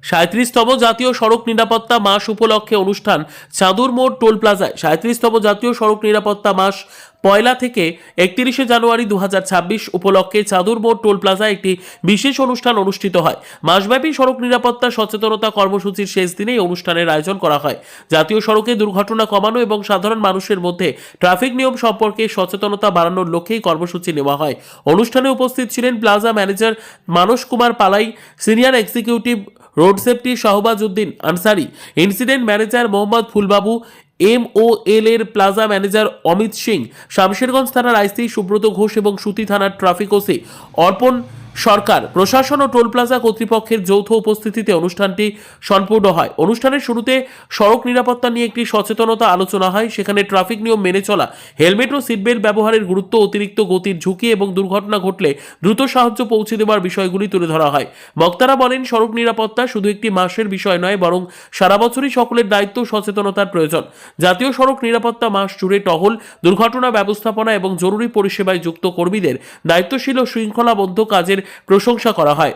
৩৭তম জাতীয় সড়ক নিরাপত্তা মাস উপলক্ষে অনুষ্ঠান চাঁদুর মোড় টোল প্লাজায়। ৩৭তম জাতীয় সড়ক নিরাপত্তা মাস পয়লা থেকে ৩১শে জানুয়ারি ২০২৬ উপলক্ষে চাঁদুর মোড় টোল প্লাজায় একটি বিশেষ অনুষ্ঠান অনুষ্ঠিত হয়। মাসব্যাপী সড়ক নিরাপত্তা সচেতনতা কর্মসূচির শেষ দিনে এই অনুষ্ঠানের আয়োজন করা হয়। জাতীয় সড়কে দুর্ঘটনা কমানো এবং সাধারণ মানুষের মধ্যে ট্রাফিক নিয়ম সম্পর্কে সচেতনতা বাড়ানোর লক্ষ্যেই কর্মসূচি নেওয়া হয়। অনুষ্ঠানে উপস্থিত ছিলেন plaza manager Manas Kumar Palai, senior executive road safety Shahbaz Uddin Ansari, incident manager Mohammad Phulbabu, MOL এর প্লাজা ম্যানেজার অমিত সিং, শামশেরগঞ্জ থানার আইসি সুব্রত ঘোষ এবং সুতি থানার ট্রাফিক ওসি অর্পণ সরকার। প্রশাসন ও টোল প্লাজা কর্তৃপক্ষের যৌথ উপস্থিতিতে অনুষ্ঠানটি সম্পূর্ণ হয়। অনুষ্ঠানের শুরুতে সড়ক নিরাপত্তা নিয়ে একটি সচেতনতা আলোচনা হয়। সেখানে ট্রাফিক নিয়ম মেনে চলা, হেলমেট ও সিটবেল্ট ব্যবহারের গুরুত্ব, অতিরিক্ত গতির ঝুঁকি এবং দুর্ঘটনা ঘটলে দ্রুত সাহায্য পৌঁছে দেওয়ার বিষয়গুলি তুলে ধরা হয়। বক্তারা বলেন, সড়ক নিরাপত্তা শুধু একটি মাসের বিষয় নয়, বরং সারা বছরই সকলের দায়িত্ব ও সচেতনতার প্রয়োজন। জাতীয় সড়ক নিরাপত্তা মাস জুড়ে টহল, দুর্ঘটনা ব্যবস্থাপনা এবং জরুরি পরিষেবায় যুক্ত কর্মীদের দায়িত্বশীল ও শৃঙ্খলাবদ্ধ কাজের প্রশংসা করা হয়।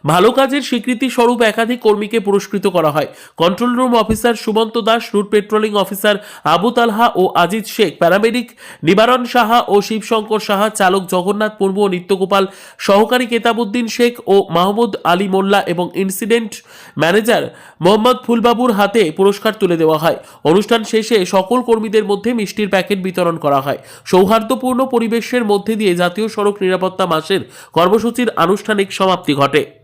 ভালো কাজের স্বীকৃতি স্বরূপ একাধিক কর্মীকে পুরস্কৃত করা হয়। Control room officer Sumanta Das, route patrolling officer Abu Talha ও আজিজ শেখ, প্যারামেডিক নিবারণ সাহা ও শিবশঙ্কর সাহা, চালক জগন্নাথ মুর্মু ও নিত্যগোপাল, সহকারী কেতাবুদ্দিন শেখ ও মাহমুদ আলী মোল্লা এবং ইনসিডেন্ট ম্যানেজার মোহাম্মদ ফুলবাবুর হাতে পুরস্কার তুলে দেওয়া হয়। অনুষ্ঠান শেষে সকল কর্মীদের মধ্যে মিষ্টির প্যাকেট বিতরণ করা হয়। সৌহার্দ্যপূর্ণ পরিবেশের মধ্যে দিয়ে জাতীয় সড়ক নিরাপত্তা মাসের কর্মসূচির আনুষ্ঠানিক সমাপ্তি ঘটে।